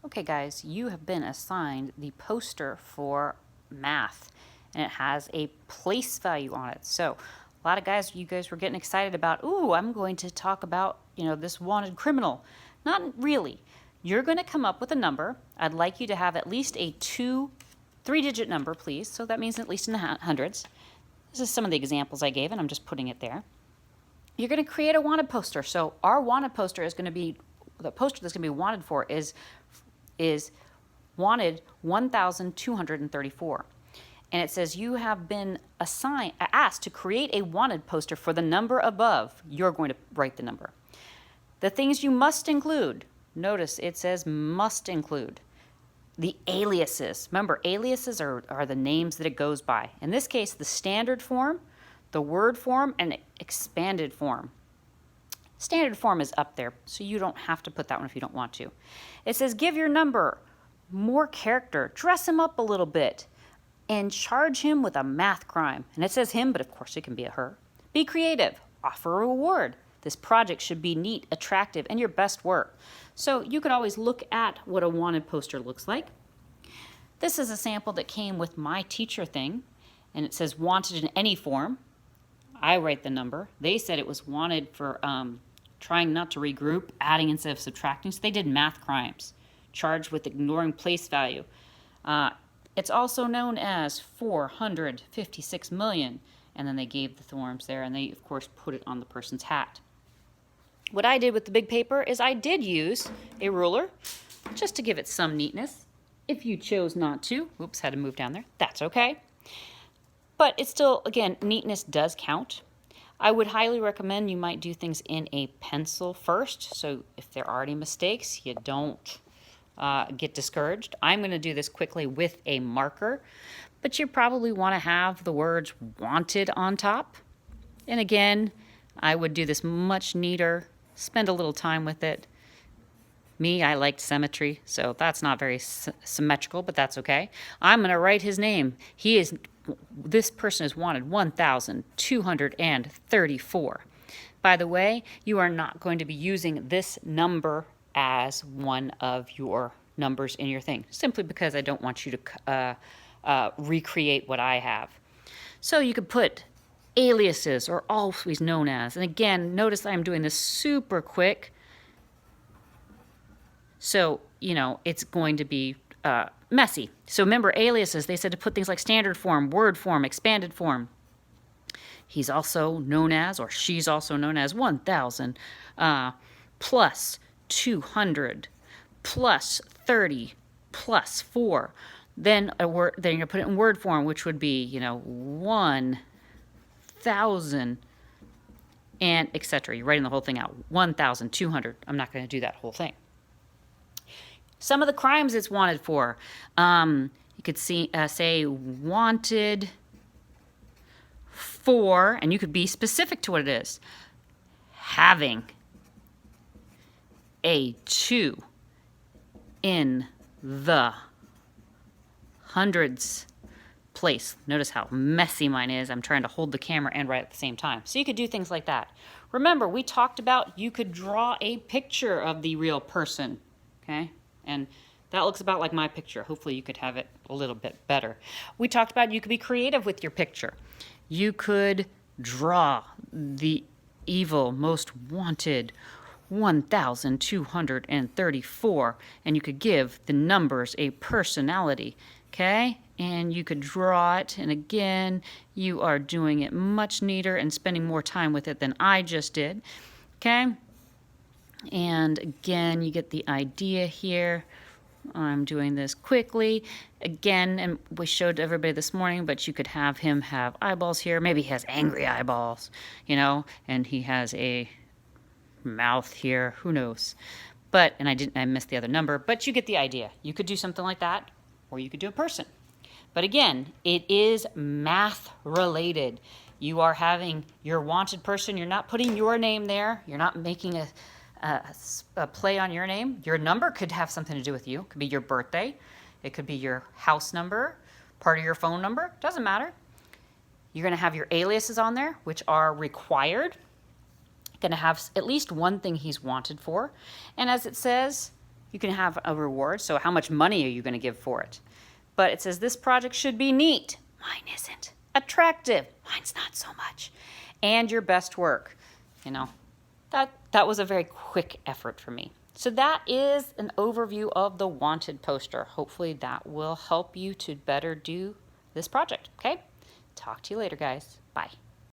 Okay guys, you have been assigned the poster for math and it has a place value on it. So a lot of guys, you guys were getting excited about, ooh, I'm going to talk about, this wanted criminal. Not really. You're going to come up with a number. I'd like you to have at least a three-digit number, please. So that means at least in the hundreds. This is some of the examples I gave and I'm just putting it there. You're going to create a wanted poster. So our wanted poster is going to be, the poster that's going to be wanted for is wanted 1,234. And it says you have been asked to create a wanted poster for the number above. You're going to write the number. The things you must include. Notice it says must include. The aliases. Remember, aliases are the names that it goes by. In this case, the standard form, the word form, and expanded form. Standard form is up there, so you don't have to put that one if you don't want to. It says give your number more character, dress him up a little bit, and charge him with a math crime. And it says him, but of course it can be a her. Be creative, offer a reward. This project should be neat, attractive, and your best work. So you could always look at what a wanted poster looks like. This is a sample that came with my teacher thing, and it says wanted in any form. I write the number. They said it was wanted for trying not to regroup, adding instead of subtracting. So they did math crimes, charged with ignoring place value. It's also known as 456 million. And then they gave the forms there, and they, of course, put it on the person's hat. What I did with the big paper is I did use a ruler just to give it some neatness. If you chose not to, oops, had to move down there, that's okay. But it's still, again, neatness does count. I would highly recommend you might do things in a pencil first, so if there are any mistakes, you don't get discouraged. I'm going to do this quickly with a marker, but you probably want to have the words wanted on top. And again, I would do this much neater, spend a little time with it. Me, I liked symmetry, so that's not very symmetrical, but that's okay. I'm going to write his name. This person is wanted 1,234. By the way, you are not going to be using this number as one of your numbers in your thing, simply because I don't want you to recreate what I have. So you could put aliases or always known as. And again, notice I'm doing this super quick. So, it's going to be messy. So remember, aliases, they said to put things like standard form, word form, expanded form. He's also known as, or she's also known as 1,000 plus 200 plus 30 plus 4. Then you're going to put it in word form, which would be, 1,000 and etc. You're writing the whole thing out. 1,200. I'm not going to do that whole thing. Some of the crimes it's wanted for. You could say wanted for, and you could be specific to what it is. Having a 2 in the hundreds place. Notice how messy mine is. I'm trying to hold the camera and write at the same time. So you could do things like that. Remember, we talked about you could draw a picture of the real person, okay? And that looks about like my picture. Hopefully you could have it a little bit better. We talked about you could be creative with your picture. You could draw the evil, most wanted 1,234, and you could give the numbers a personality, okay? And you could draw it, and again, you are doing it much neater and spending more time with it than I just did, okay? And again, you get the idea here. I'm doing this quickly. Again, and we showed everybody this morning, but you could have him have eyeballs here. Maybe he has angry eyeballs, and he has a mouth here. Who knows? But, and I missed the other number, but you get the idea. You could do something like that, or you could do a person. But again, it is math related. You are having your wanted person. You're not putting your name there. You're not making a play on your name. Your number could have something to do with you. It could be your birthday. It could be your house number, part of your phone number. Doesn't matter. You're going to have your aliases on there, which are required. Going to have at least one thing he's wanted for. And as it says, You can have a reward, so how much money are you going to give for it? But it says this project should be neat. Mine isn't. Attractive. Mine's not so much. And your best work. You know, that was a very quick effort for me. So that is an overview of the wanted poster. Hopefully that will help you to better do this project, okay? Talk to you later, guys. Bye.